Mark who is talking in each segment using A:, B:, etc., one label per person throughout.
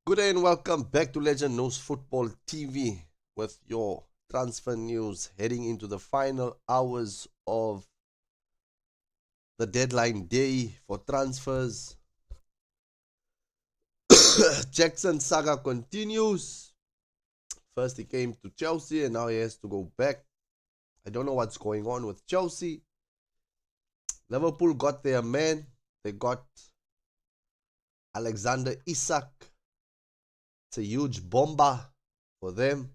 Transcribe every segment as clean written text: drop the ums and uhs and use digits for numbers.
A: Good day and welcome back to Legend Knows Football TV with your transfer news heading into the final hours of the deadline day for transfers. Jackson saga continues. First he came to Chelsea and now he has to go back. I don't know what's going on with Chelsea. Liverpool got their man. They got Alexander Isak. It's a huge bomber for them.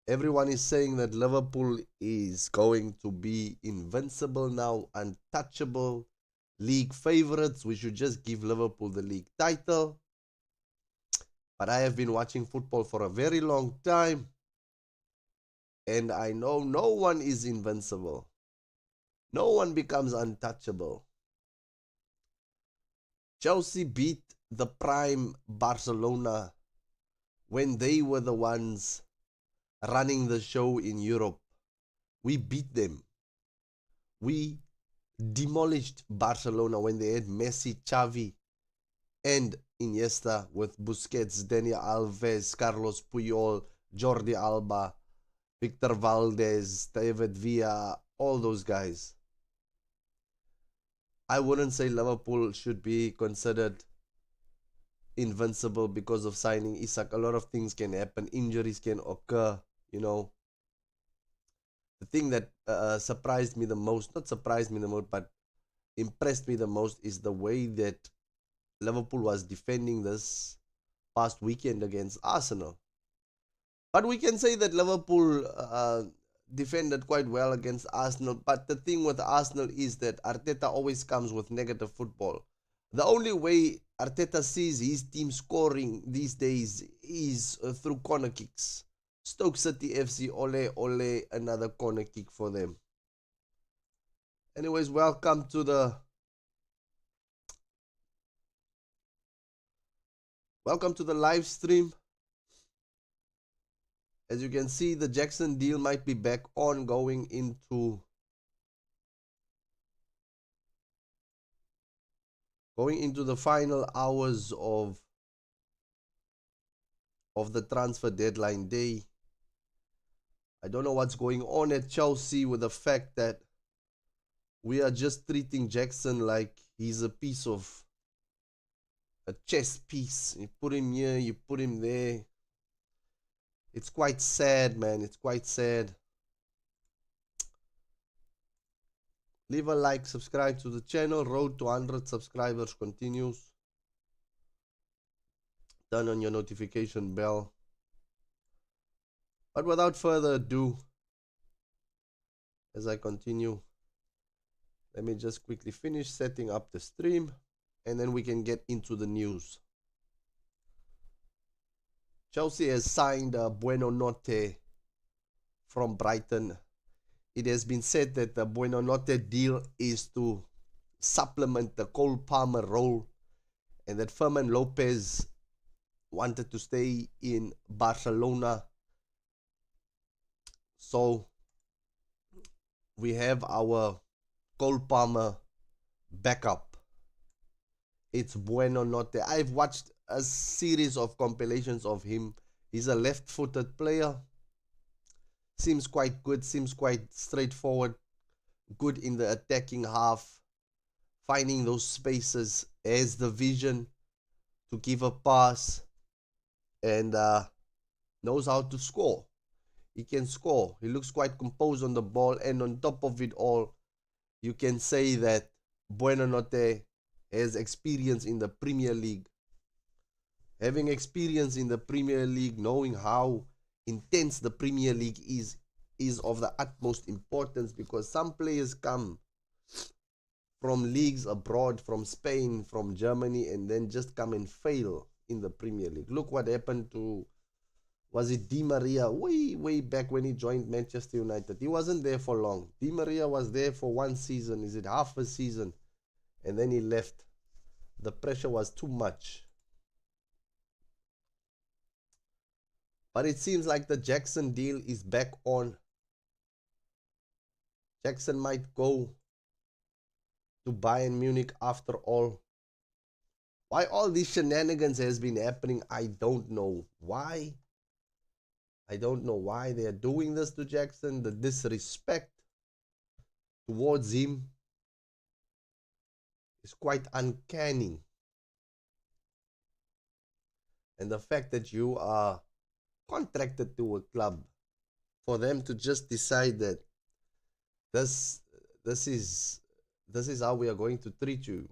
A: Everyone is saying that Liverpool is going to be invincible now, untouchable, league favourites. We should just give Liverpool the league title. But I have been watching football for a very long time, and I know no one is invincible. No one becomes untouchable. Chelsea beat the prime Barcelona when they were the ones running the show in Europe. We beat them. We demolished Barcelona when they had Messi, Xavi, and Iniesta with Busquets, Daniel Alves, Carlos Puyol, Jordi Alba, Victor Valdez, David Villa, all those guys. I wouldn't say Liverpool should be considered invincible because of signing Isak. A lot of things can happen. Injuries can occur, you know. The thing that surprised me the most, not surprised me the most, but impressed me the most is the way that Liverpool was defending this past weekend against Arsenal. But we can say that Liverpool defended quite well against Arsenal. But the thing with Arsenal is that Arteta always comes with negative football. The only way Arteta sees his team scoring these days is through corner kicks. Stoke City FC, ole, another corner kick for them. Anyways, welcome to the live stream. As you can see, the Jackson deal might be back on going into the final hours of the transfer deadline day. I don't know what's going on at Chelsea with the fact that we are just treating Jackson like he's a piece of a chess piece. You put him here, you put him there. It's quite sad, man. It's quite sad. Leave a like, subscribe to the channel. Road to 100 subscribers continues. Turn on your notification bell. But without further ado, as I continue, let me just quickly finish setting up the stream and then we can get into the news. Chelsea has signed Bueno Notte from Brighton. It has been said that the Bueno Notte deal is to supplement the Cole Palmer role and that Fermin Lopez wanted to stay in Barcelona. So we have our Cole Palmer backup. It's Bueno Notte. I've watched a series of compilations of him. He's a left-footed player. Seems quite good, seems quite straightforward. Good in the attacking half. Finding those spaces, has the vision to give a pass. And knows how to score. He can score. He looks quite composed on the ball. And on top of it all, you can say that Bueno Notte has experience in the Premier League. Having experience in the Premier League, knowing how intense the Premier League is of the utmost importance, because some players come from leagues abroad, from Spain, from Germany, and then just come and fail in the Premier League. Look what happened to, was it Di Maria, way back when he joined Manchester United. He wasn't there for long. Di Maria was there for one season, is it half a season, and then he left. The pressure was too much. But it seems like the Jackson deal is back on. Jackson might go to Bayern Munich after all. Why all these shenanigans has been happening, I don't know why. I don't know why they are doing this to Jackson. The disrespect towards him is quite uncanny. And the fact that you are contracted to a club, for them to just decide that this this is this is how we are going to treat you,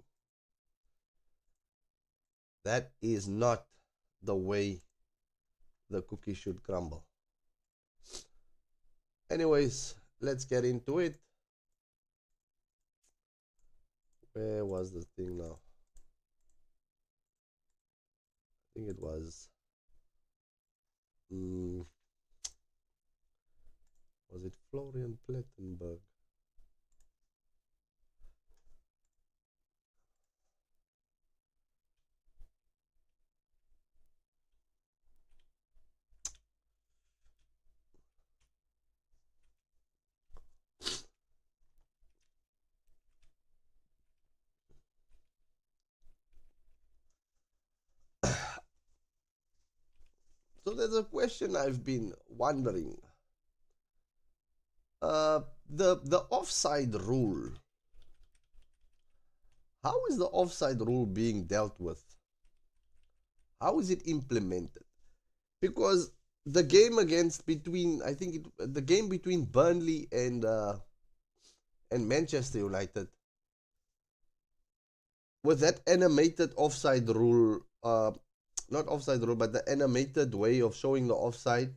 A: that is not the way the cookie should crumble. Anyways, let's get into it. Where was the thing now? I think it was was it Florian Plettenberg? So there's a question I've been wondering. The offside rule. How is the offside rule being dealt with? How is it implemented? Because the game against between I think the game between Burnley and Manchester United, with that animated offside rule, not offside rule, but the animated way of showing the offside,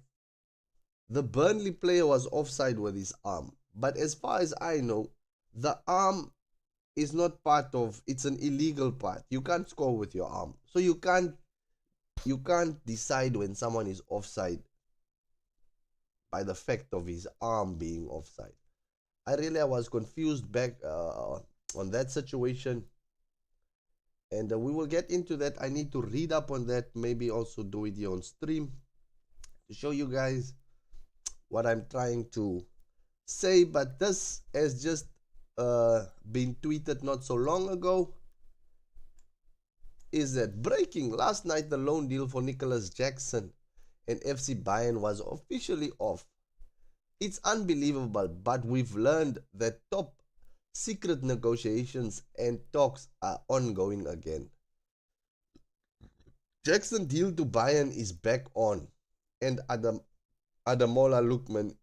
A: the Burnley player was offside with his arm. But as far as I know, the arm is not part of, it's an illegal part. You can't score with your arm. So you can't decide when someone is offside by the fact of his arm being offside. I was confused back on that situation, and we will get into that. I need to read up on that, maybe also do it here on stream to show you guys what I'm trying to say. But this has just been tweeted not so long ago. Is that breaking? Last night, the loan deal for Nicholas Jackson and FC Bayern was officially off. It's unbelievable, but we've learned that top secret negotiations and talks are ongoing again. Jackson deal to Bayern is back on, and Adamola Lookman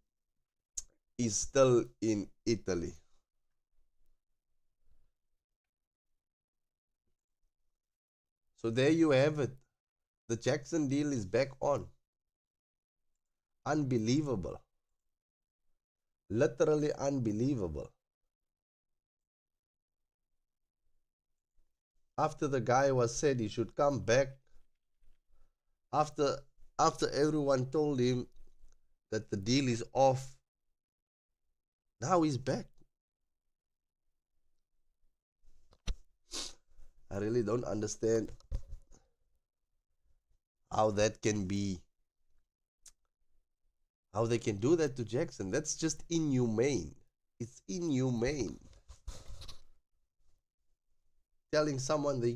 A: is still in Italy. So there you have it. The Jackson deal is back on. Unbelievable. Literally unbelievable. After the guy was said he should come back, after everyone told him that the deal is off, now he's back. I really don't understand how that can be, how they can do that to Jackson. That's just inhumane. It's inhumane. Telling someone they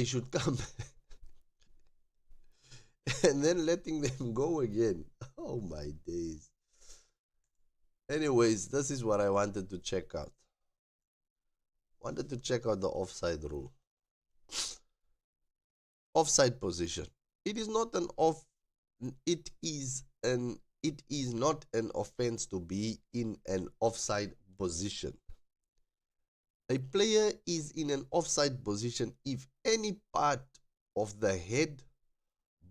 A: should come and then letting them go again. Oh my days. Anyways, this is what I wanted to check out. Wanted to check out the offside rule. Offside position. It is not an off it is not an offense to be in an offside position. A player is in an offside position if any part of the head,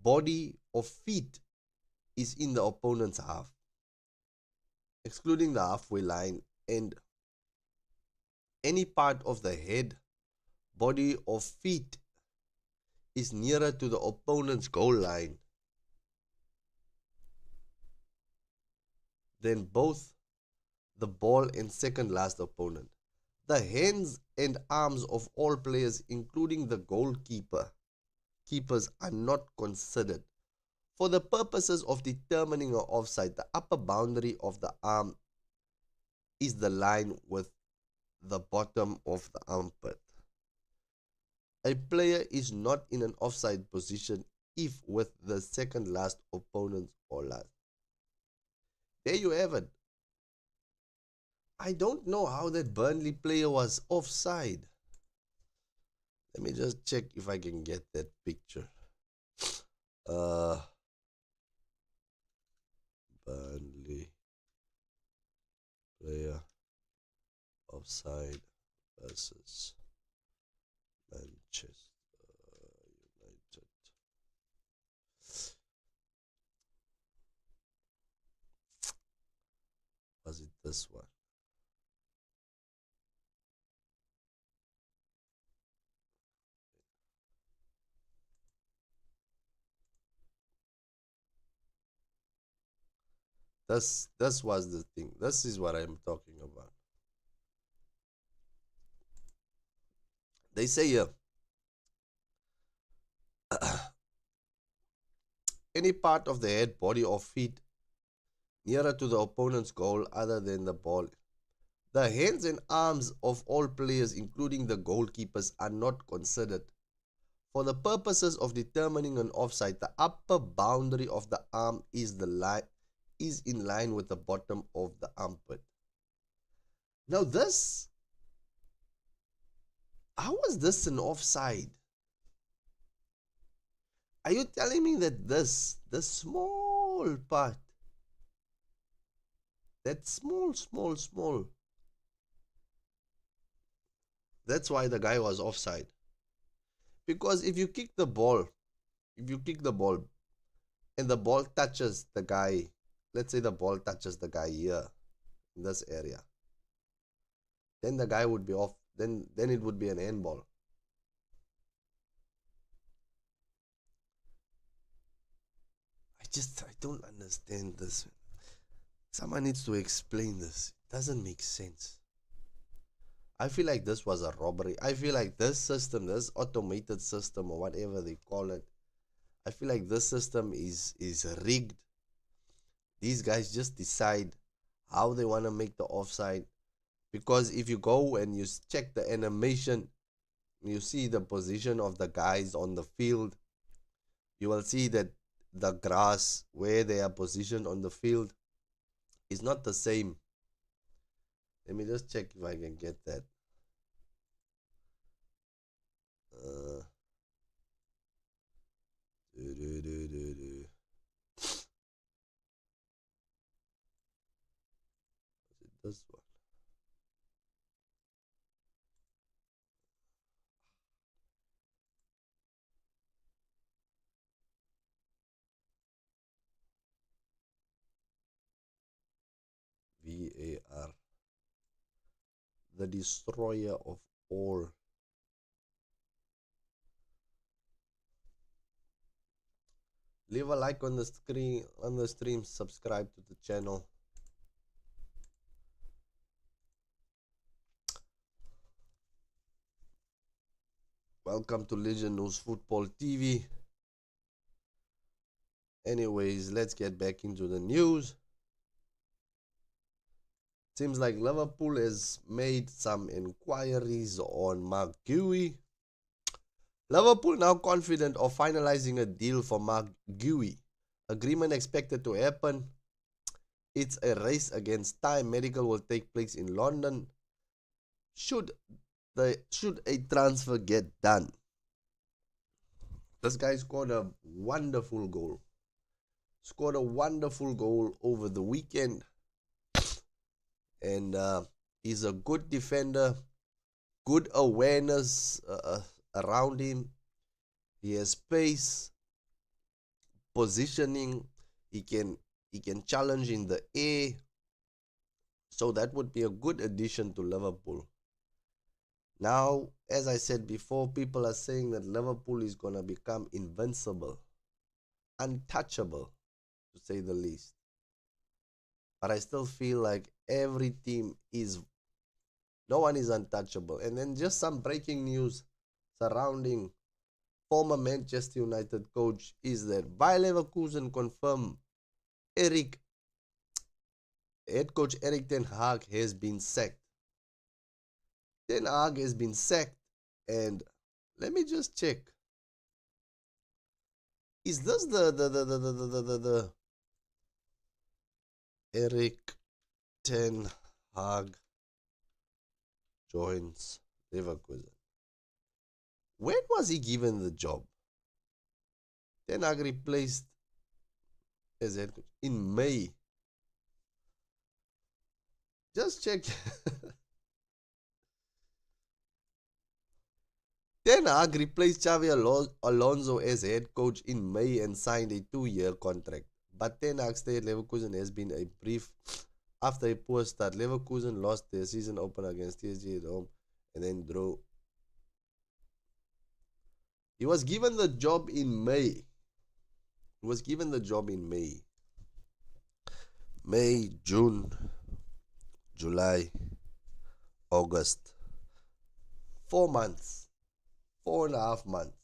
A: body, or feet is in the opponent's half, excluding the halfway line, and any part of the head, body, or feet is nearer to the opponent's goal line than both the ball and second last opponent. The hands and arms of all players, including the keepers, are not considered. For the purposes of determining an offside, the upper boundary of the arm is the line with the bottom of the armpit. A player is not in an offside position if with the second last opponent or last. There you have it. I don't know how that Burnley player was offside. Let me just check if I can get that picture. Uh, Burnley player offside versus Manchester United. Was it this one? This was the thing. This is what I'm talking about. They say here, any part of the head, body, or feet nearer to the opponent's goal other than the ball. The hands and arms of all players, including the goalkeepers, are not considered. For the purposes of determining an offside, the upper boundary of the arm is in line with the bottom of the armpit. Now how was this an offside? Are you telling me that the small part, that small, that's why the guy was offside? Because if you kick the ball and the ball touches the guy, let's say the ball touches the guy here in this area, then the guy would be off. Then it would be an handball. I don't understand this. Someone needs to explain this. It doesn't make sense. I feel like this was a robbery. I feel like this system, this automated system or whatever they call it, I feel like this system is rigged. These guys just decide how they want to make the offside. Because if you go and you check the animation, you see the position of the guys on the field, you will see that the grass where they are positioned on the field is not the same. Let me just check if I can get that. Uh, do, do, do, do, do. This one. VAR. The destroyer of all. Leave a like on the screen, on the stream, subscribe to the channel. Welcome to Legend News Football TV. Anyways, let's get back into the news. Seems like Liverpool has made some inquiries on Mark Guehi. Liverpool now confident of finalizing a deal for Mark Guehi. Agreement expected to happen. It's a race against time. Medical will take place in London. Should a transfer get done? This guy scored a wonderful goal. Scored a wonderful goal over the weekend. And he's a good defender. Good awareness around him. He has pace, positioning. He can challenge in the air. So that would be a good addition to Liverpool. Now, as I said before, people are saying that Liverpool is going to become invincible, untouchable, to say the least. But I still feel like every team no one is untouchable. And then just some breaking news surrounding former Manchester United coach is that Bayer Leverkusen confirmed head coach Erik ten Hag has been sacked. Ten Hag has been sacked, and let me just check. Is this the Eric Ten Hag joins Leverkusen? When was he given the job? Ten Hag replaced as head coach in May. Just check. Ten Hag replaced Xavi Alonso as head coach in May and signed a 2-year contract. But Ten Hag's stay at Leverkusen has been a brief after a poor start. Leverkusen lost their season opener against TSG at home and then drew. He was given the job in May. He was given the job in May. May, June, July, August. 4 months. 4.5 months.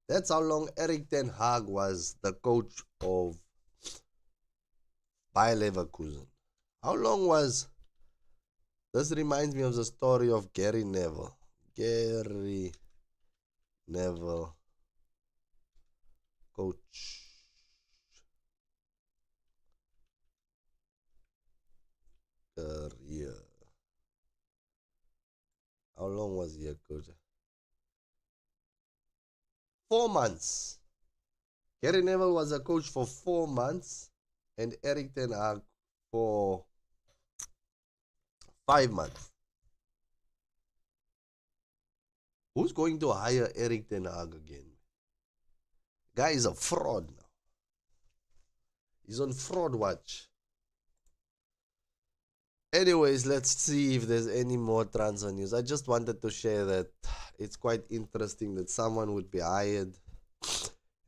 A: That's how long Eric Ten Hag was the coach of Bayer Leverkusen. How long was... This reminds me of the story of Gary Neville. Gary Neville, coach. Career. How long was he a coach? 4 months. Gary Neville was a coach for 4 months and Eric Ten Hag for 5 months. Who's going to hire Eric Ten Hag again? Guy is a fraud now. He's on fraud watch. Anyways, let's see if there's any more transfer news. I just wanted to share that it's quite interesting that someone would be hired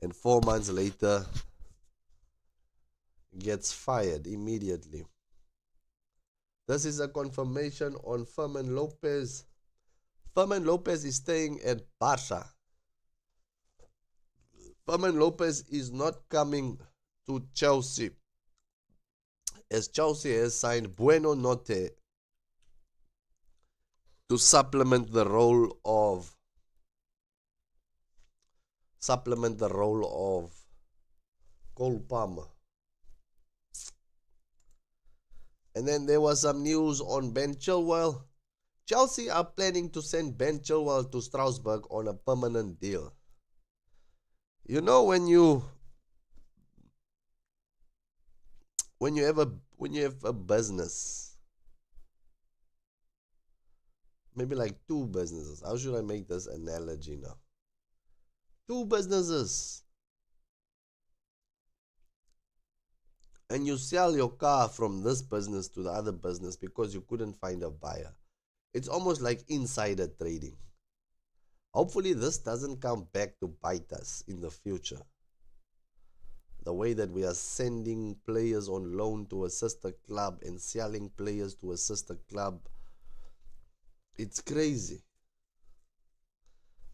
A: and 4 months later gets fired immediately. This is a confirmation on Fermin Lopez. Fermin Lopez is staying at Barca. Fermin Lopez is not coming to Chelsea, as Chelsea has signed Bueno Note to supplement the role of Cole Palmer. And then there was some news on Ben Chilwell. Chelsea are planning to send Ben Chilwell to Strasbourg on a permanent deal. You know, when you have a business, maybe like two businesses. How should I make this analogy now? Two businesses. And you sell your car from this business to the other business because you couldn't find a buyer. It's almost like insider trading. Hopefully this doesn't come back to bite us in the future. The way that we are sending players on loan to a sister club and selling players to a sister club. It's crazy.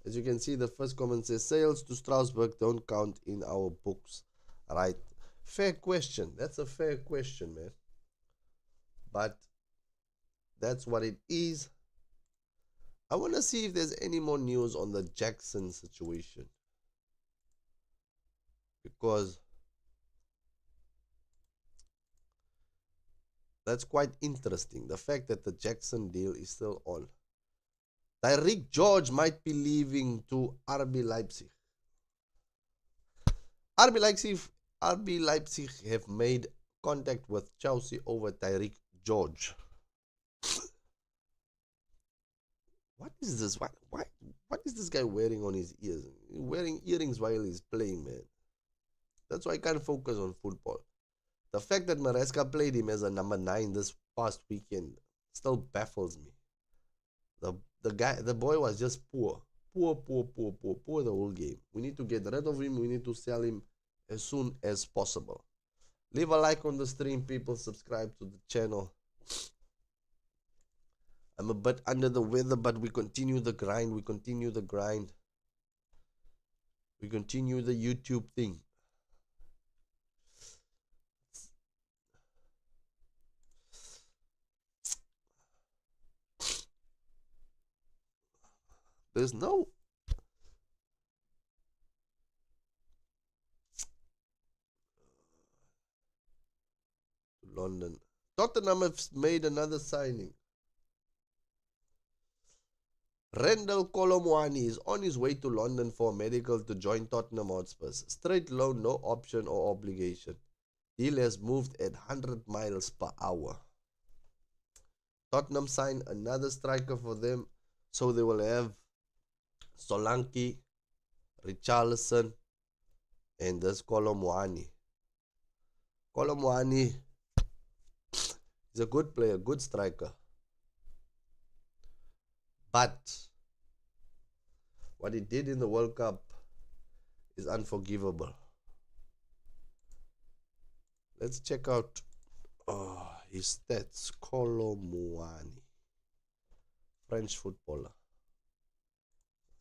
A: As you can see, the first comment says, sales to Strasbourg don't count in our books. Right. Fair question. That's a fair question, man. But that's what it is. I want to see if there's any more news on the Jackson situation. Because that's quite interesting. The fact that the Jackson deal is still on. Tyreek George might be leaving to RB Leipzig. RB Leipzig have made contact with Chelsea over Tyreek George. What is this? What is this guy wearing on his ears? He's wearing earrings while he's playing, man. That's why I can't focus on football. The fact that Maresca played him as a number 9 this past weekend still baffles me. The boy was just poor the whole game. We need to get rid of him. We need to sell him as soon as possible. Leave a like on the stream, people. Subscribe to the channel. I'm a bit under the weather, but we continue the grind. We continue the YouTube thing. There's no London. Tottenham have made another signing. Rendell Colomwani is on his way to London for medical to join Tottenham Hotspurs. Straight loan, no option or obligation. Deal has moved at 100 miles per hour. Tottenham signed another striker for them, so they will have Solanke, Richarlison, and this Colomwani. Colomwani is a good player, good striker. But what he did in the World Cup is unforgivable. Let's check out his stats. Colomwani, French footballer.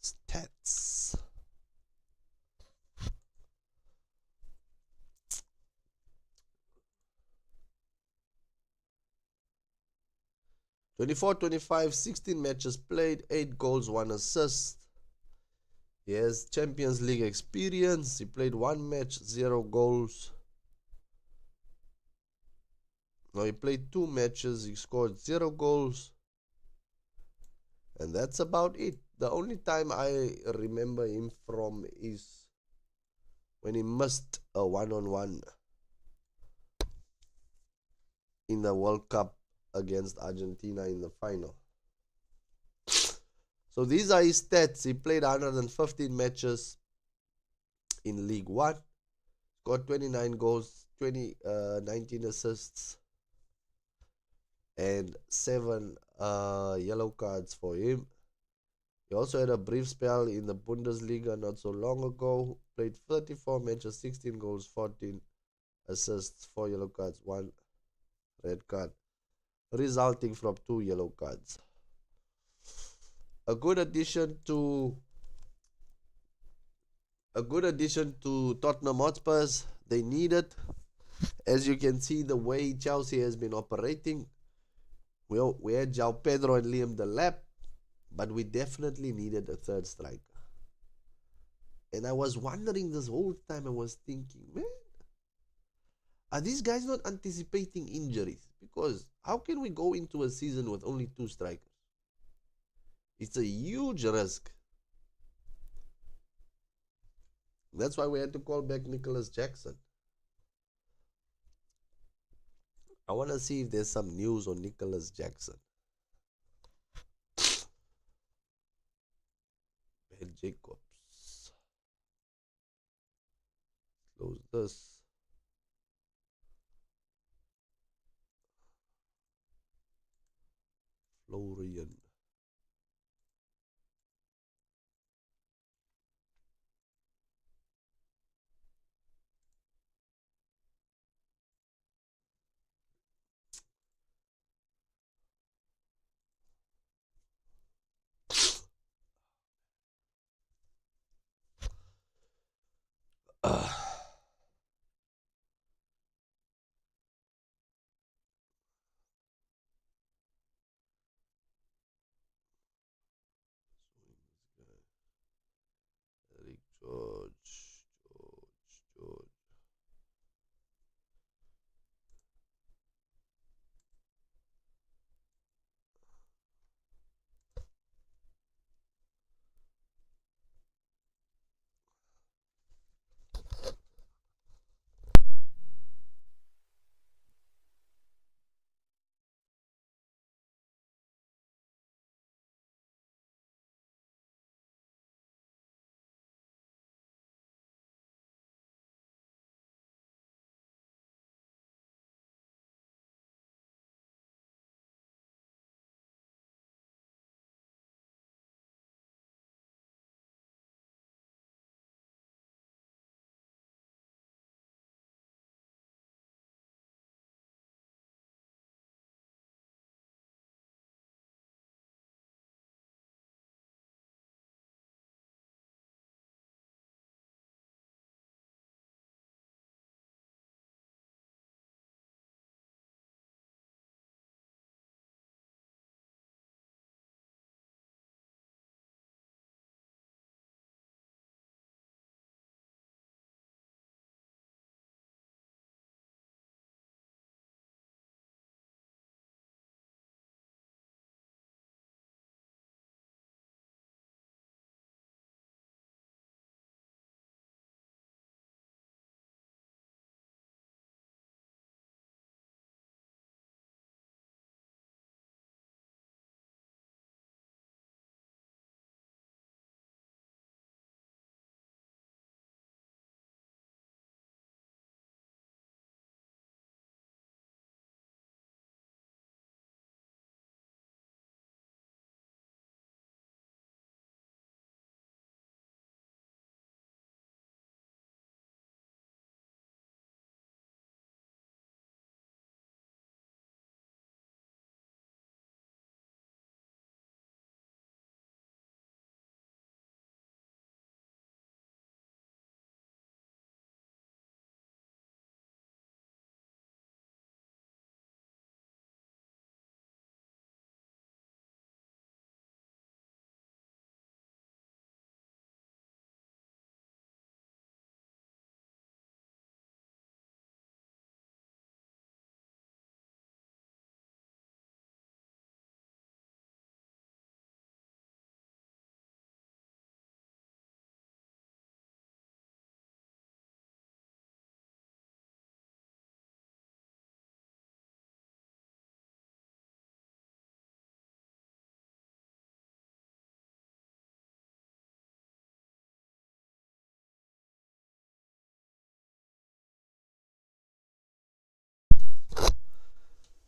A: Stats. Twenty-four, 25, 16 matches played, 8 goals, 1 assist. He has Champions League experience. He played 1 match, 0 goals. No, he played 2 matches. He scored 0 goals. And that's about it. The only time I remember him from is when he missed a one-on-one in the World Cup against Argentina in the final. So these are his stats. He played 115 matches in League One, scored 29 goals, 19 assists, and 7 yellow cards for him. He also had a brief spell in the Bundesliga not so long ago. Played 34 matches, 16 goals, 14 assists, 4 yellow cards, 1 red card, resulting from 2 yellow cards. A good addition to Tottenham Hotspurs. They need it. As you can see, the way Chelsea has been operating, we had João Pedro and Liam Delap, but we definitely needed a third striker. And I was wondering this whole time, I was thinking, man, are these guys not anticipating injuries? Because how can we go into a season with only 2 strikers? It's a huge risk. That's why we had to call back Nicholas Jackson. I want to see if there's some news on Nicholas Jackson. Ben Jacobs. Close this. Florian.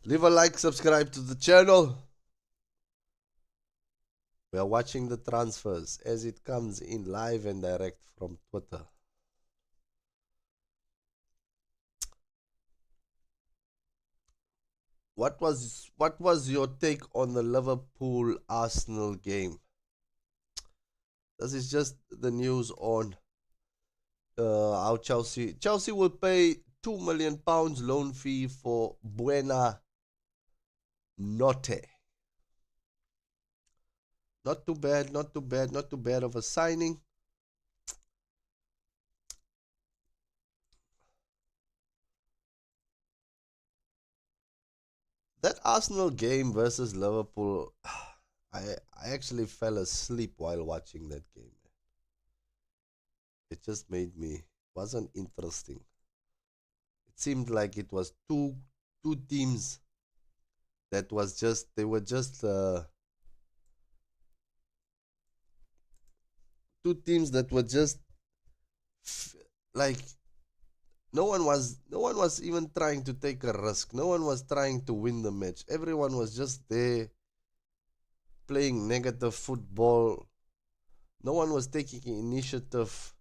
A: Leave a like, subscribe to the channel. We are watching the transfers as it comes in live and direct from Twitter. What was your take on the Liverpool Arsenal game? This is just the news on how Chelsea will pay £2 million loan fee for Buena Notte. Not too bad, not too bad, not too bad of a signing. That Arsenal game versus Liverpool, I actually fell asleep while watching that game. It just made me wasn't interesting. It seemed like it was two teams that was just they were just two teams that were just f- like no one was even trying to take a risk. No one was trying to win the match. Everyone was just there playing negative football. No one was taking initiative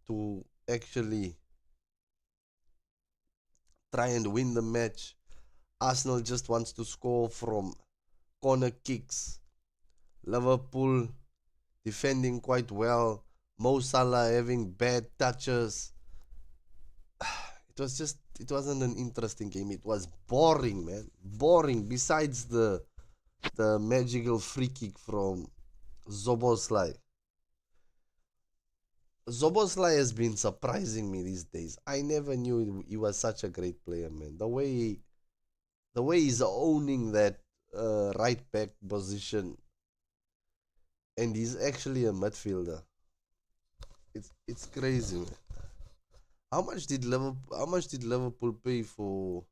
A: to actually try and win the match. Arsenal just wants to score from corner kicks. Liverpool defending quite well. Mo Salah having bad touches. It wasn't an interesting game. It was boring, man. Boring. Besides the magical free kick from Zoboslai. Zoboslai has been surprising me these days. I never knew he was such a great player, man. The way he's owning that right back position, and he's actually a midfielder. It's crazy, man. How much did Liverpool pay for?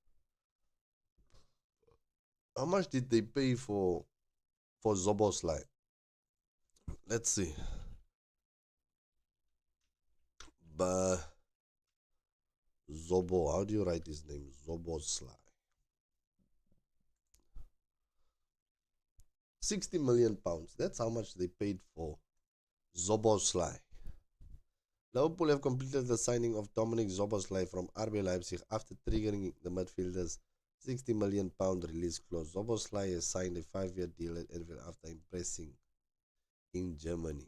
A: How much did they pay for Zoboslai? Let's see. But Zobo, how do you write his name? Zoboslai. 60 million pounds. That's how much they paid for Zoboslai. Liverpool have completed the signing of Dominic Zoboslai from RB Leipzig after triggering the midfielder's £60 million release clause. Zoboslai has signed a 5-year deal at Anfield after impressing in Germany.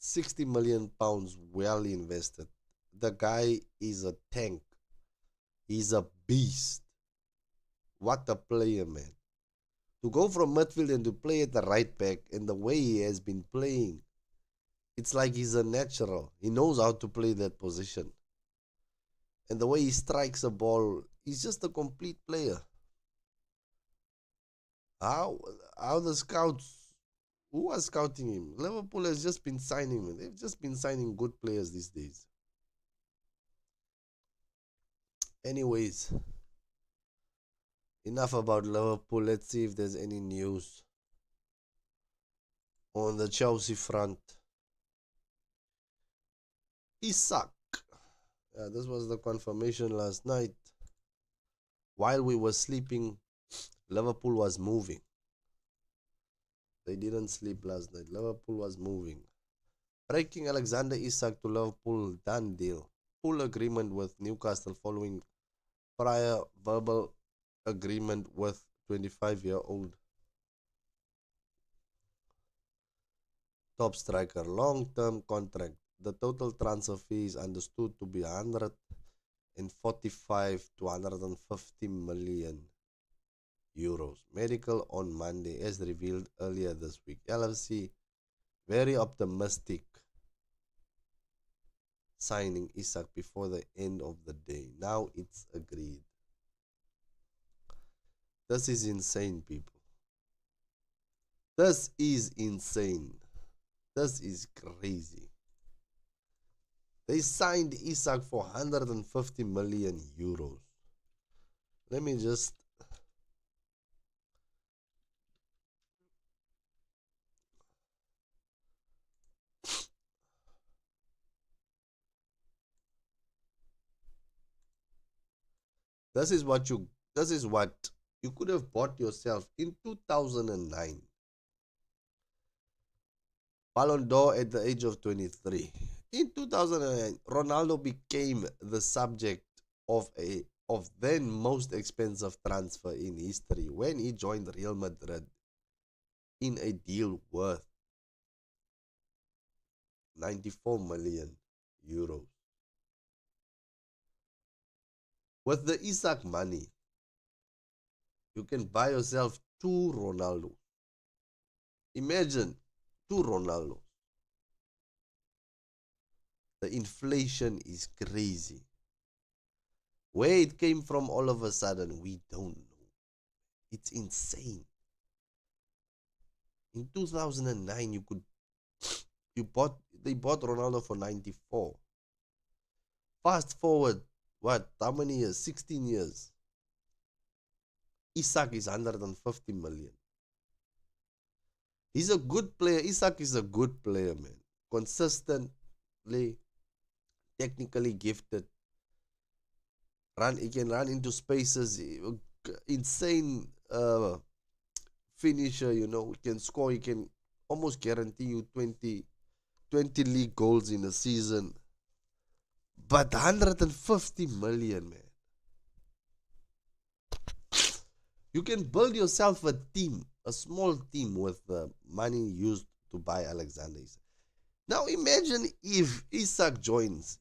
A: £60 million well invested. The guy is a tank. He's a beast. What a player, man. To go from midfield and to play at the right back and the way he has been playing, it's like he's a natural. He knows how to play that position. And the way he strikes a ball, he's just a complete player. How how the scouts who are scouting him? Liverpool has just been signing him. They've just been signing good players these days. Anyways, enough about Liverpool. Let's see if there's any news on the Chelsea front. Isak. Yeah, this was the confirmation last night. While we were sleeping, Liverpool was moving. They didn't sleep last night. Liverpool was moving. Breaking Alexander Isak to Liverpool, done deal. Full agreement with Newcastle following prior verbal agreement with 25-year-old top striker. Long-term contract. The total transfer fee is understood to be 145 to 150 million euros. Medical on Monday, as revealed earlier this week. LFC very optimistic signing Isak before the end of the day. Now it's agreed. This is insane, people. This is insane. This is crazy. They signed Isak for 150 million euros. Let me just This is what you could have bought yourself in 2009. Ballon d'Or at the age of 23. In 2009, Ronaldo became the subject of then most expensive transfer in history when he joined Real Madrid in a deal worth 94 million euros. With the Isak money, you can buy yourself two Ronaldo. Imagine two Ronaldo. The inflation is crazy. Where it came from all of a sudden, we don't know. It's insane. In 2009, they bought Ronaldo for 94. Fast forward, what? How many years? 16 years. Isak is 150 million. He's a good player. Isak is a good player, man. Consistently, technically gifted. He can run into spaces. Insane finisher, He can score. He can almost guarantee you 20 league goals in a season. But 150 million, man. You can build yourself a team, a small team with the money used to buy Alexander Isak. Now imagine if Isak joins.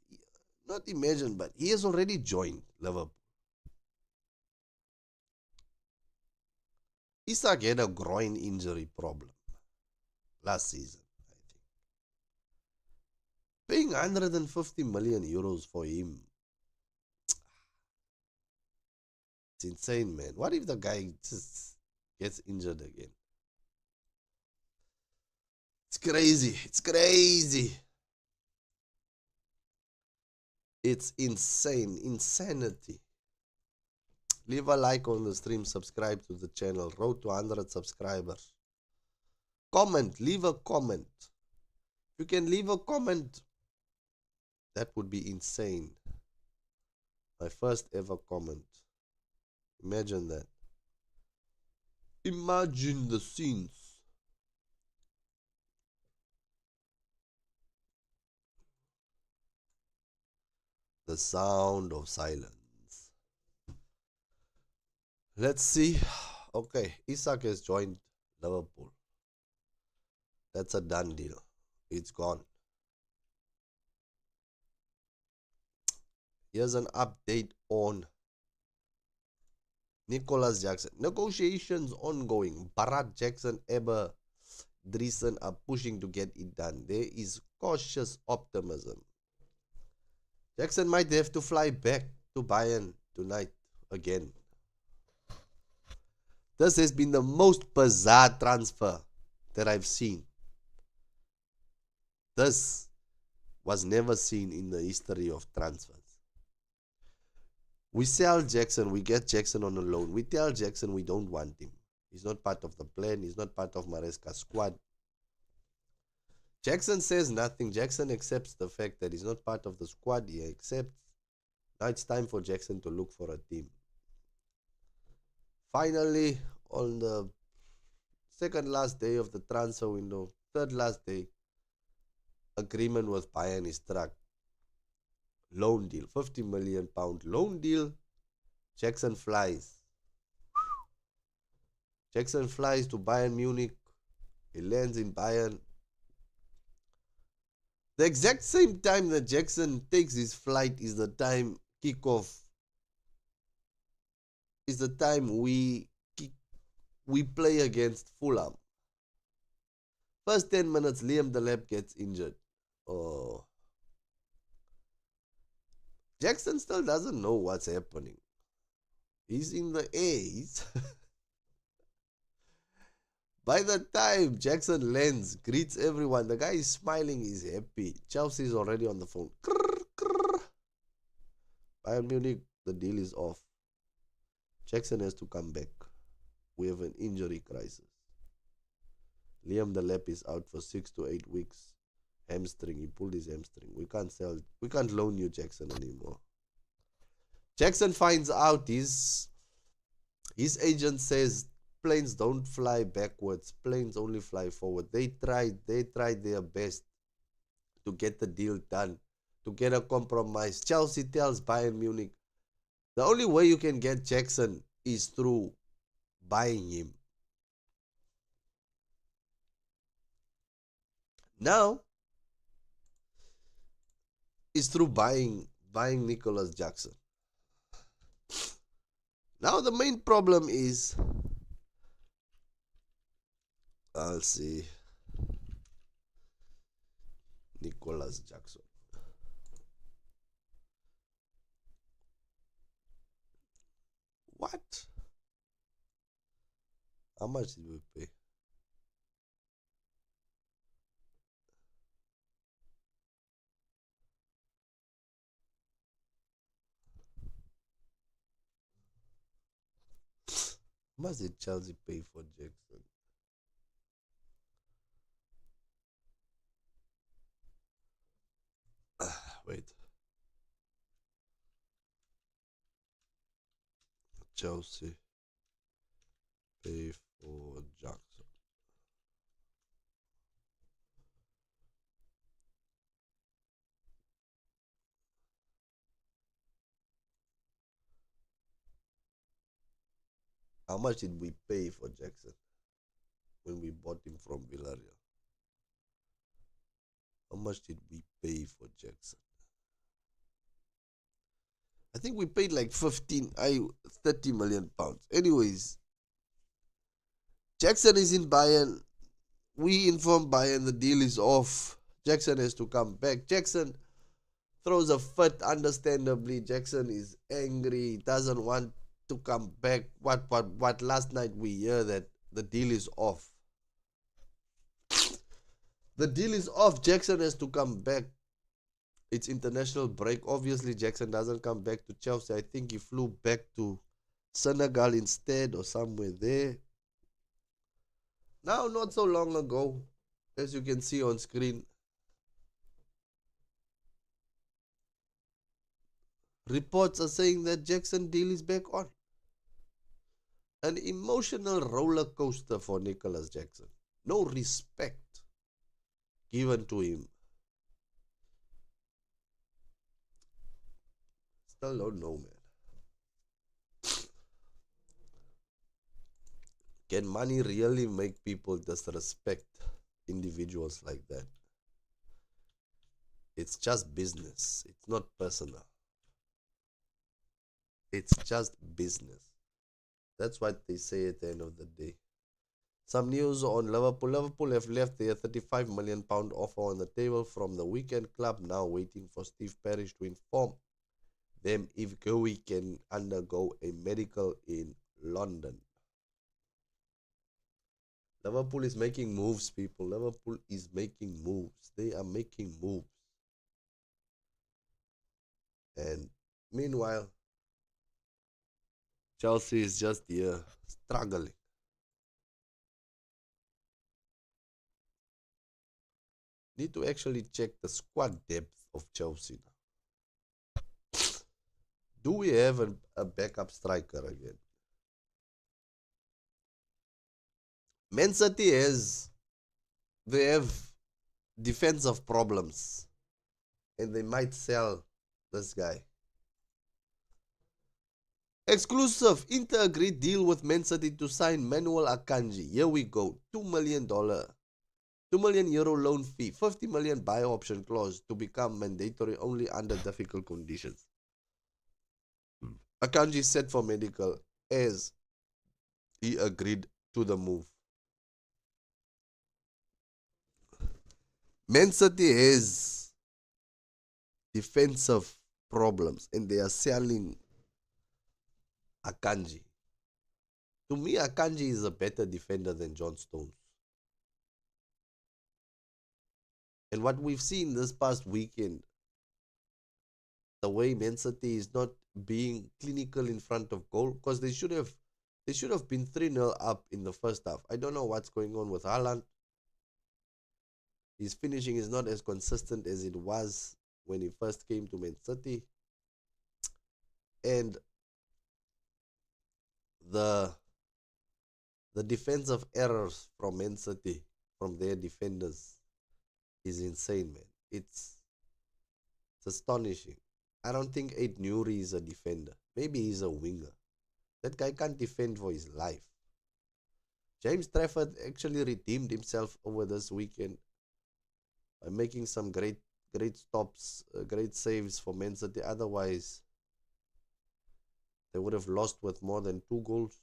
A: Not imagine, but he has already joined Liverpool. Isak had a groin injury problem last season, I think. Paying 150 million euros for him, it's insane, man. What if the guy just gets injured again? It's crazy. It's crazy. It's insane. Insanity. Leave a like on the stream. Subscribe to the channel. Road to 100 subscribers. Comment. Leave a comment. If you can leave a comment, that would be insane. My first ever comment. Imagine that. Imagine the scenes. The sound of silence. Let's see. Okay, Isak has joined Liverpool. That's a done deal. It's gone. Here's an update on Nicholas Jackson. Negotiations ongoing. Barat, Jackson, Eber, Dreesen are pushing to get it done. There is cautious optimism. Jackson might have to fly back to Bayern tonight again. This has been the most bizarre transfer that I've seen. This was never seen in the history of transfers. We sell Jackson, we get Jackson on a loan. We tell Jackson we don't want him. He's not part of the plan. He's not part of Maresca's squad. Jackson says nothing. Jackson accepts the fact that he's not part of the squad. He accepts. Now it's time for Jackson to look for a team. Finally, on the second last day of the transfer window, third last day, agreement with Bayern is struck. Loan deal, £50 million loan deal. Jackson flies. Jackson flies to Bayern Munich. He lands in Bayern. The exact same time that Jackson takes his flight is the time kickoff. Is the time we play against Fulham. First 10 minutes, Liam Delap gets injured. Oh. Jackson still doesn't know what's happening. He's in the A's. By the time Jackson lands, greets everyone, the guy is smiling, he's happy. Chelsea's already on the phone. Bayern Munich, the deal is off. Jackson has to come back. We have an injury crisis. Liam Delap is out for 6 to 8 weeks. Hamstring, he pulled his hamstring. We can't loan you Jackson anymore. Jackson finds out his agent says planes don't fly backwards, planes only fly forward. They tried their best to get the deal done, to get a compromise. Chelsea tells Bayern Munich the only way you can get Jackson is through buying him. Now is through buying Nicholas Jackson. Now the main problem is, I'll see, Nicholas Jackson. What? How much did we pay? How much did Chelsea pay for Jackson? Wait. Chelsea pay for Jackson. How much did we pay for Jackson when we bought him from Villarreal? How much did we pay for Jackson? I think we paid like 30 million pounds. Anyways, Jackson is in Bayern. We inform Bayern the deal is off. Jackson has to come back. Jackson throws a fit, understandably. Jackson is angry, doesn't want to come back. What? Last night we hear that the deal is off. The deal is off. Jackson has to come back. It's international break. Obviously, Jackson doesn't come back to Chelsea. I think he flew back to Senegal instead or somewhere there. Now, not so long ago, as you can see on screen, reports are saying that Jackson deal is back on. An emotional roller coaster for Nicholas Jackson. No respect given to him. Still don't know, man. Can money really make people disrespect individuals like that? It's just business. It's not personal. It's just business. That's what they say at the end of the day. Some news on Liverpool. Liverpool have left their £35 million offer on the table from the weekend club, now waiting for Steve Parish to inform them if Gowie can undergo a medical in London. Liverpool is making moves, people. Liverpool is making moves. They are making moves. And meanwhile, Chelsea is just here struggling. Need to actually check the squad depth of Chelsea now. Do we have a backup striker again? Man City they have defensive problems, and they might sell this guy. Exclusive. Inter agreed deal with Man City to sign Manuel Akanji. Here we go. $2 million. €2 million loan fee. 50 million buy option clause to become mandatory only under difficult conditions. Akanji set for medical as he agreed to the move. Man City has defensive problems and they are selling Akanji. To me, Akanji is a better defender than John Stones. And what we've seen this past weekend, the way Man City is not being clinical in front of goal, because they should have been 3-0 up in the first half. I don't know what's going on with Haaland. His finishing is not as consistent as it was when he first came to Man City. And the the defensive errors from Man City, from their defenders, is insane, man. It's astonishing. I don't think Ait Nuri is a defender. Maybe he's a winger. That guy can't defend for his life. James Trafford actually redeemed himself over this weekend by making some great stops, great saves for Man City. Otherwise, they would have lost with more than 2 goals.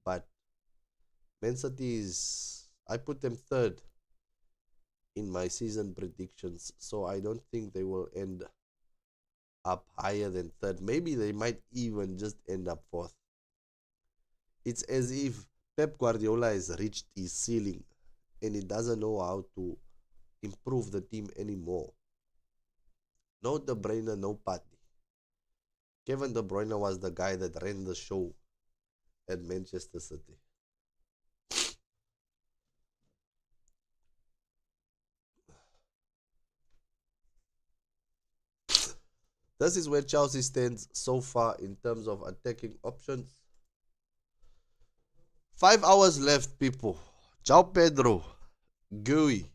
A: But Man City is, I put them third in my season predictions, so I don't think they will end up higher than third. Maybe they might even just end up fourth. It's as if Pep Guardiola has reached his ceiling and he doesn't know how to improve the team anymore. No De Bruyne, no Partey. Kevin De Bruyne was the guy that ran the show at Manchester City. This is where Chelsea stands so far in terms of attacking options. 5 hours left, people. Ciao Pedro, Gui,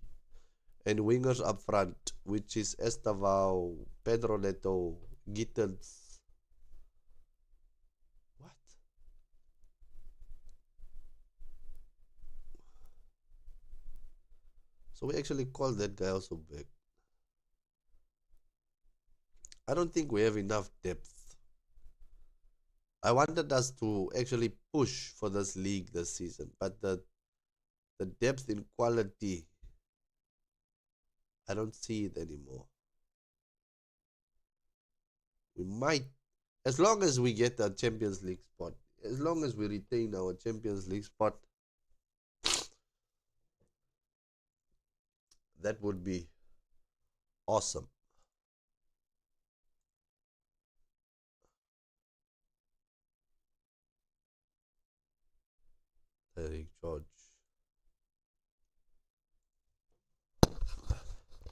A: and wingers up front, which is Estevao, Pedro Neto, Gittens. What? So we actually called that guy also back. I don't think we have enough depth. I wanted us to actually push for this league this season, but the depth in quality, I don't see it anymore. We might, as long as we get a Champions League spot, as long as we retain our Champions League spot, that would be awesome. Eric George.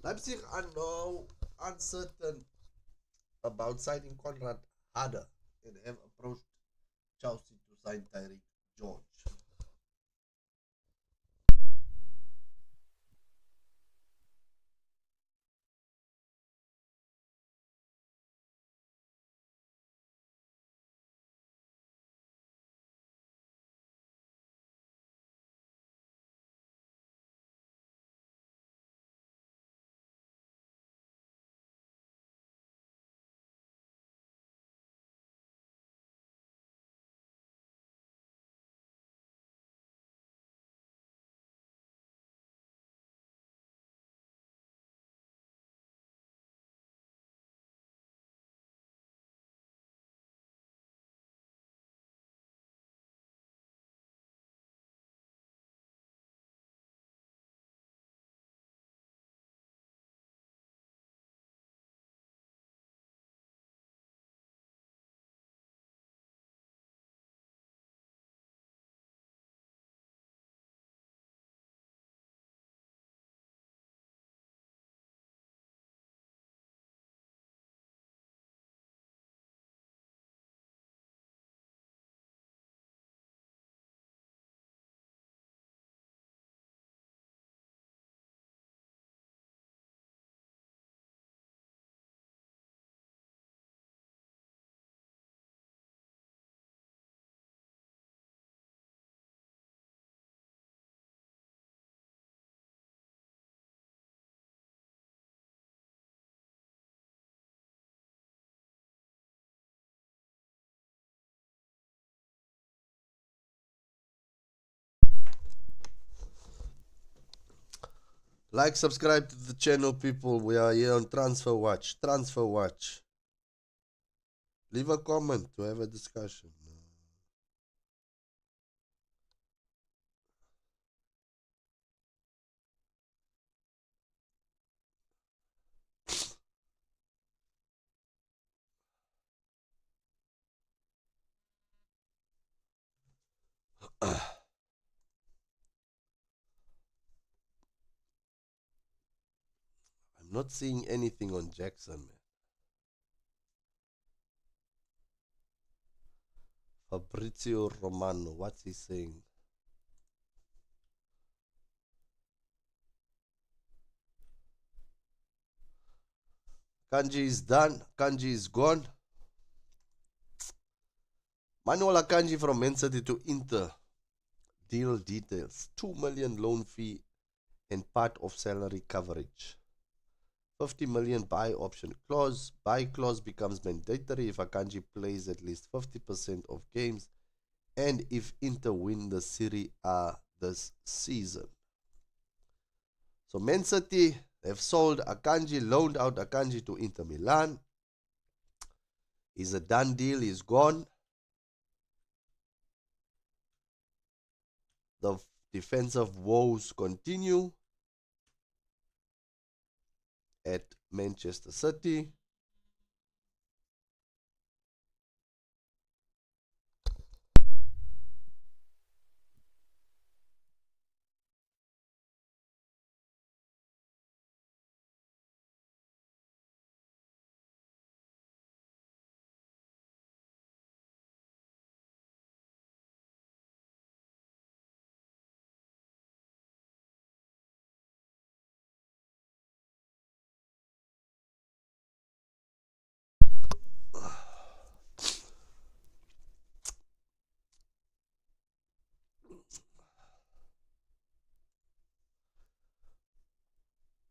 A: Leipzig are now uncertain about signing Conrad Harder and have approached Chelsea to sign Tyreek George. Like, subscribe to the channel, people. We are here on Transfer Watch. Transfer Watch. Leave a comment to have a discussion. I'm not seeing anything on Jackson, man. Fabrizio Romano, what's he saying? Kanji is done. Kanji is gone. Manuel Akanji from Man City to Inter. Deal details. 2 million loan fee and part of salary coverage. 50 million buy option clause. Buy clause becomes mandatory if Akanji plays at least 50% of games and if Inter win the Serie A this season. So Man City have sold Akanji, loaned out Akanji to Inter Milan. He's a done deal. He's gone. The defensive woes continue at Manchester City.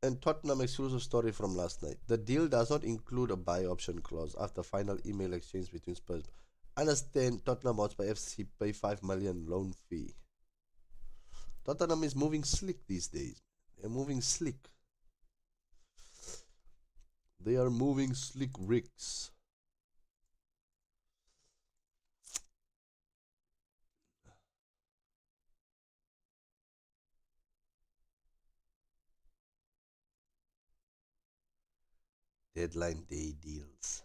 A: And Tottenham exclusive story from last night. The deal does not include a buy option clause after final email exchange between Spurs. Understand Tottenham Hotspur FC pay 5 million loan fee. Tottenham is moving slick these days. They're moving slick. They are moving slick ricks. Deadline day deals.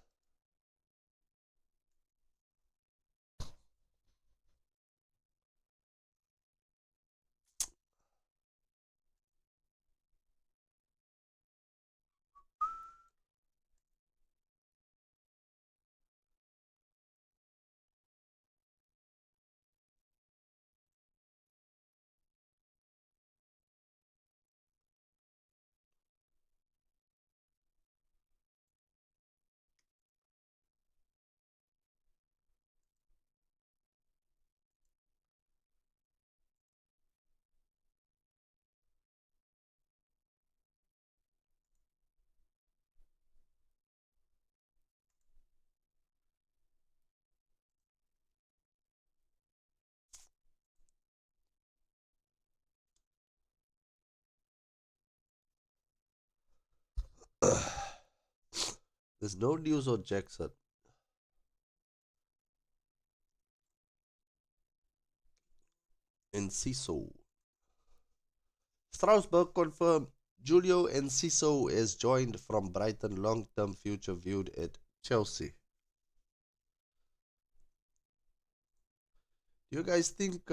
A: There's no news on Jackson. And Ciso. Strasbourg confirmed Julio Enciso is joined from Brighton, long-term future viewed at Chelsea. Do you guys think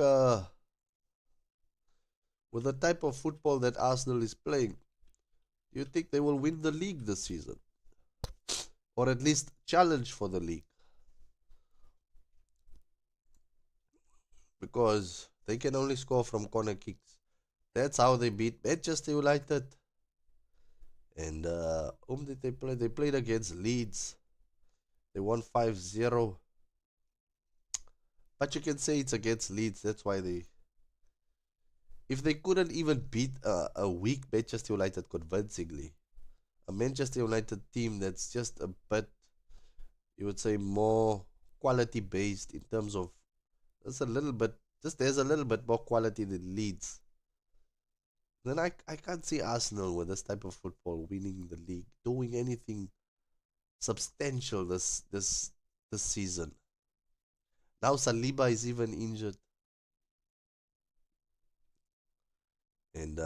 A: with the type of football that Arsenal is playing, do you think they will win the league this season? Or at least challenge for the league? Because they can only score from corner kicks. That's how they beat Manchester United. And whom did they play? They played against Leeds. They won 5-0. But you can say it's against Leeds. That's why they... If they couldn't even beat a weak Manchester United convincingly, a Manchester United team that's just a bit, you would say, more quality based in terms of, there's a little bit, just there's a little bit more quality than Leeds. Then I can't see Arsenal with this type of football winning the league, doing anything substantial this season. Now Saliba is even injured. And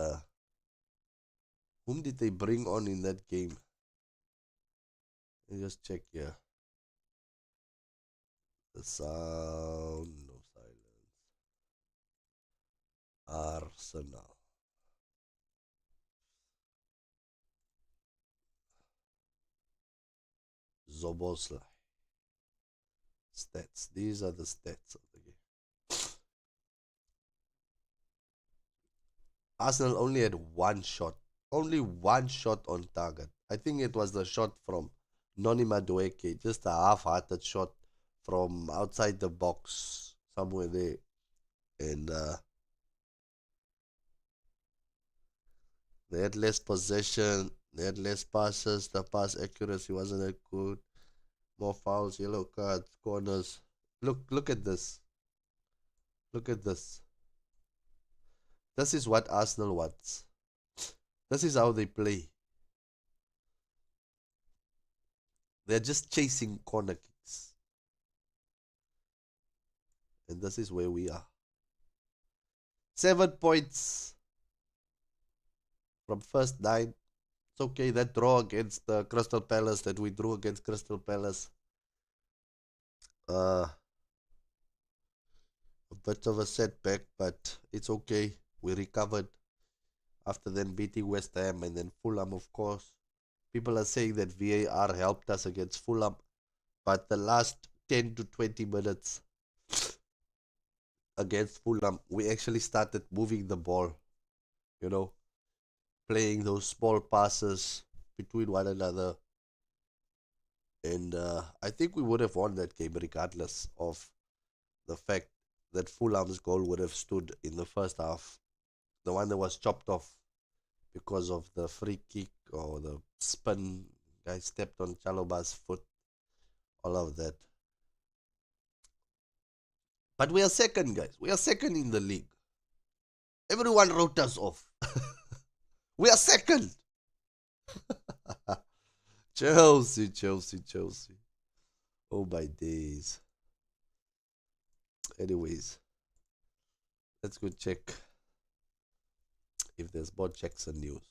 A: whom did they bring on in that game? Let me just check here. The sound of silence. Arsenal. Zoboslai. Stats. These are the stats of the game. Arsenal only had one shot. Only one shot on target. I think it was the shot from Noni Madueke, just a half-hearted shot from outside the box, somewhere there. And they had less possession, they had less passes, the pass accuracy wasn't that good. More fouls, yellow cards, corners. Look at this. Look at this. This is what Arsenal wants. This is how they play. They're just chasing corner kicks. And this is where we are. 7 points from first nine. It's okay. That draw against the Crystal Palace that we drew against Crystal Palace. A bit of a setback, but it's okay. We recovered after then beating West Ham and then Fulham, of course. People are saying that VAR helped us against Fulham, but the last 10 to 20 minutes against Fulham, we actually started moving the ball, you know, playing those small passes between one another. And I think we would have won that game regardless of the fact that Fulham's goal would have stood in the first half. The one that was chopped off because of the free kick or the spin. Guy stepped on Chaloba's foot. All of that. But we are second, guys. We are second in the league. Everyone wrote us off. We are second. Chelsea, Chelsea, Chelsea. Oh my days. Anyways, let's go check if there's more Jackson news.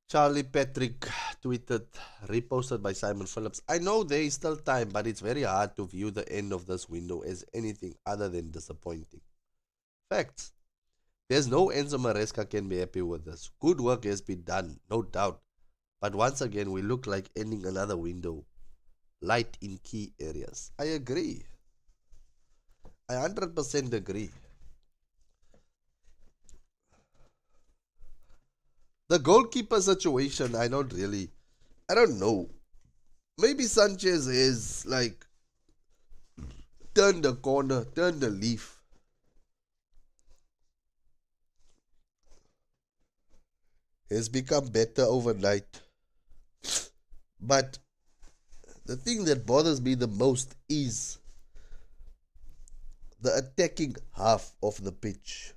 A: Charlie Patrick tweeted, reposted by Simon Phillips. I know there is still time, but it's very hard to view the end of this window as anything other than disappointing. Facts. There's no Enzo Maresca can be happy with this. Good work has been done, no doubt. But once again, we look like ending another window. Light in key areas. I agree. I 100% agree. The goalkeeper situation, I don't know. Maybe Sanchez is like turned the corner, turned the leaf. Has become better overnight. But the thing that bothers me the most is the attacking half of the pitch.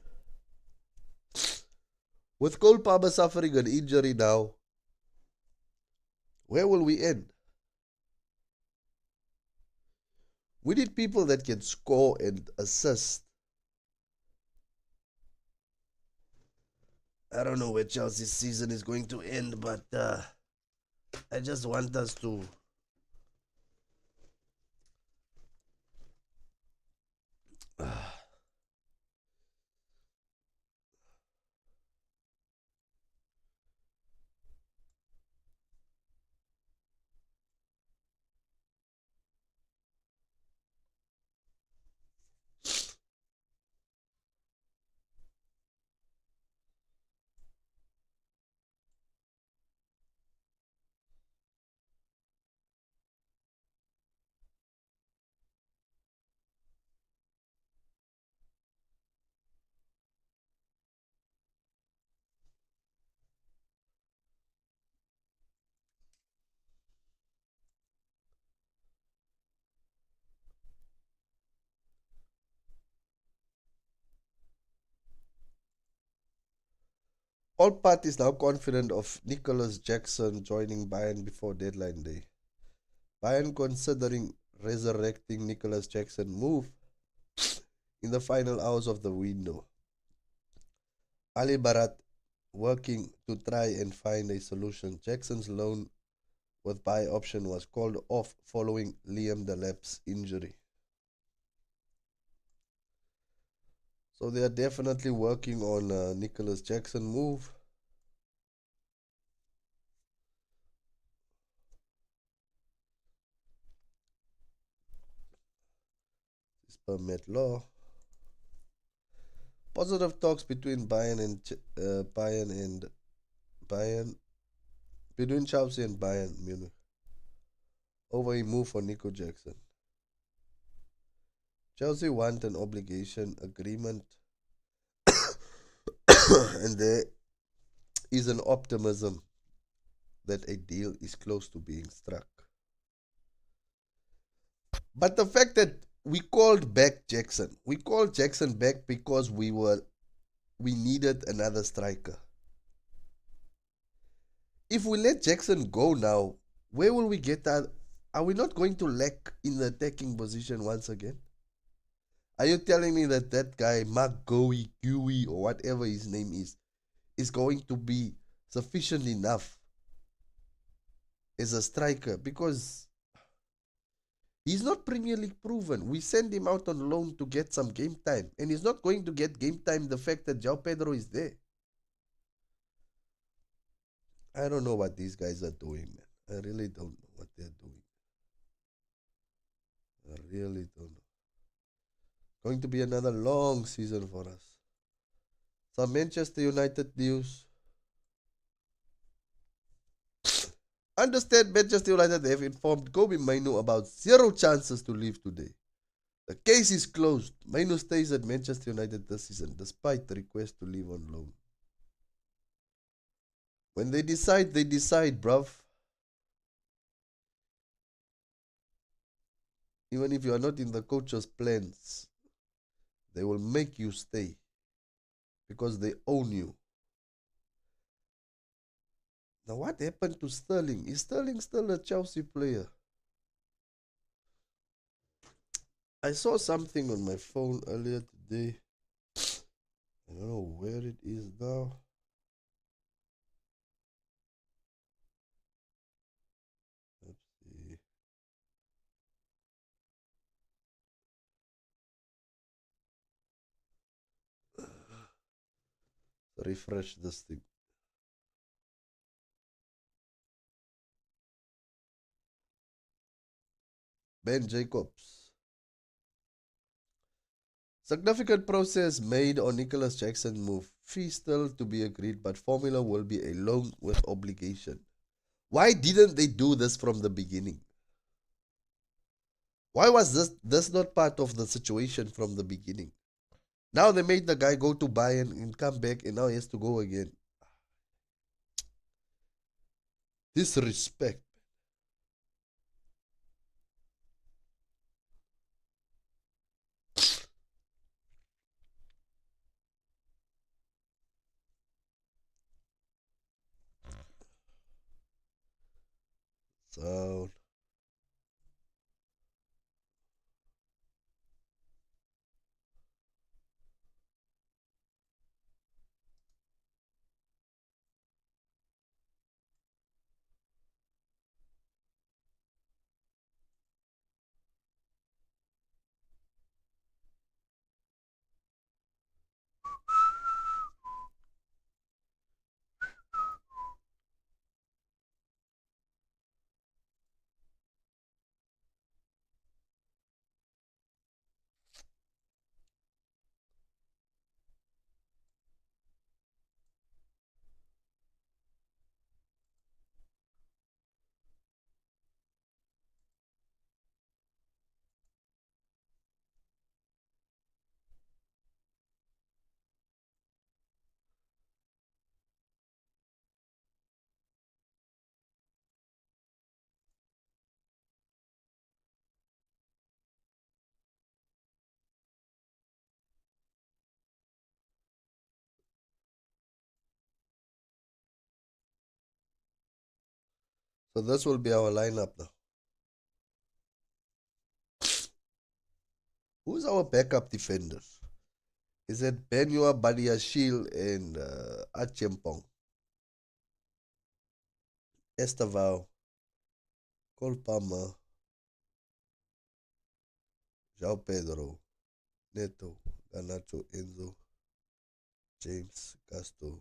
A: With Cole Palmer suffering an injury now, where will we end? We need people that can score and assist. I don't know where Chelsea's season is going to end, but I just want us to All parties now confident of Nicholas Jackson joining Bayern before deadline day. Bayern considering resurrecting Nicholas Jackson move in the final hours of the window. Ali Barat working to try and find a solution. Jackson's loan with buy option was called off following Liam Delep's injury. So they are definitely working on Nicholas Jackson move. As per Met law. Positive talks between Bayern between Chelsea and Bayern Munich over a move for Nico Jackson. Chelsea want an obligation agreement, and there is an optimism that a deal is close to being struck. But the fact that we called Jackson back because we needed another striker. If we let Jackson go now, where will we get that? Are we not going to lack in the attacking position once again? Are you telling me that that guy, Mark Gooey, or whatever his name is going to be sufficient enough as a striker? Because he's not Premier League proven. We send him out on loan to get some game time, and he's not going to get game time the fact that João Pedro is there. I don't know what these guys are doing, man. I really don't know what they're doing. I really don't know. Going to be another long season for us. Some Manchester United news. Understand Manchester United have informed Kobe Mainu about zero chances to leave today. The case is closed. Mainu stays at Manchester United this season despite the request to leave on loan. When they decide, bruv. Even if you are not in the coach's plans, they will make you stay because they own you. Now, what happened to Sterling? Is Sterling still a Chelsea player? I saw something on my phone earlier today. I don't know where it is now. Let's see. Refresh this thing. Ben Jacobs. Significant process made on Nicholas Jackson move. Fee still to be agreed, but formula will be a loan with obligation. Why didn't they do this from the beginning? Why was this not part of the situation from the beginning? Now they made the guy go to Bayern and come back, and now he has to go again. Disrespect. So So this will be our lineup now. Who's our backup defenders? Is it Benua Badiashile and Achempong? Estavao, Cole Palmer, João Pedro, Neto, Ganacho, Enzo, James, Castro.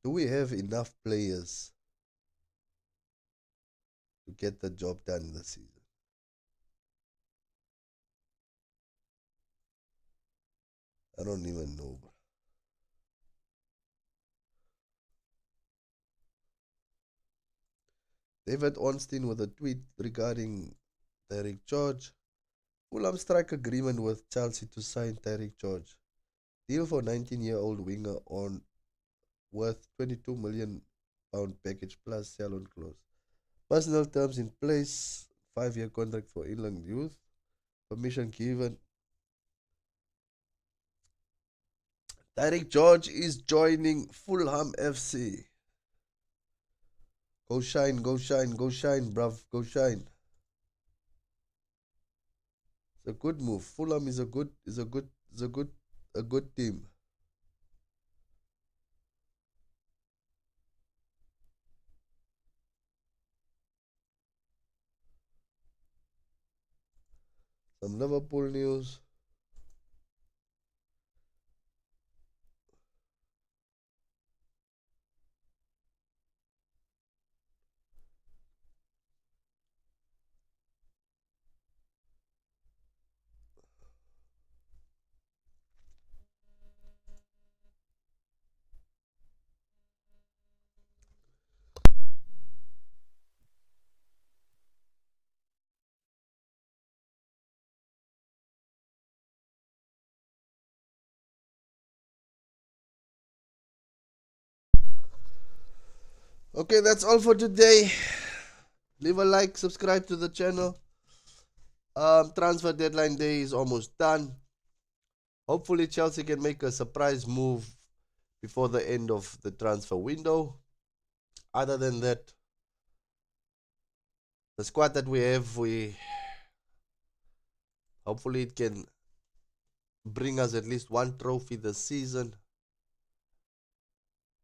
A: Do we have enough players to get the job done in the season? I don't even know, bro. David Ornstein with a tweet regarding Derek George. Fulham strike agreement with Chelsea to sign Derek George. Deal for 19-year-old winger on worth £22 million package plus sell-on clause. Personal terms in place. 5-year contract for England youth. Permission given. Derek George is joining Fulham FC. Go shine, go shine, go shine, bruv, go shine. It's a good move. Fulham is a good team. Some Liverpool news. Okay, that's all for today. Leave a like, subscribe to the channel. Transfer deadline day is almost done. Hopefully Chelsea can make a surprise move before the end of the transfer window. Other than that, the squad that we have, hopefully it can bring us at least one trophy this season,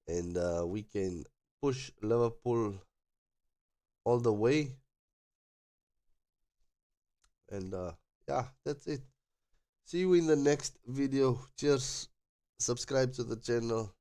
A: and we can push Liverpool all the way. And yeah, that's it. See you in the next video. Cheers. Subscribe to the channel.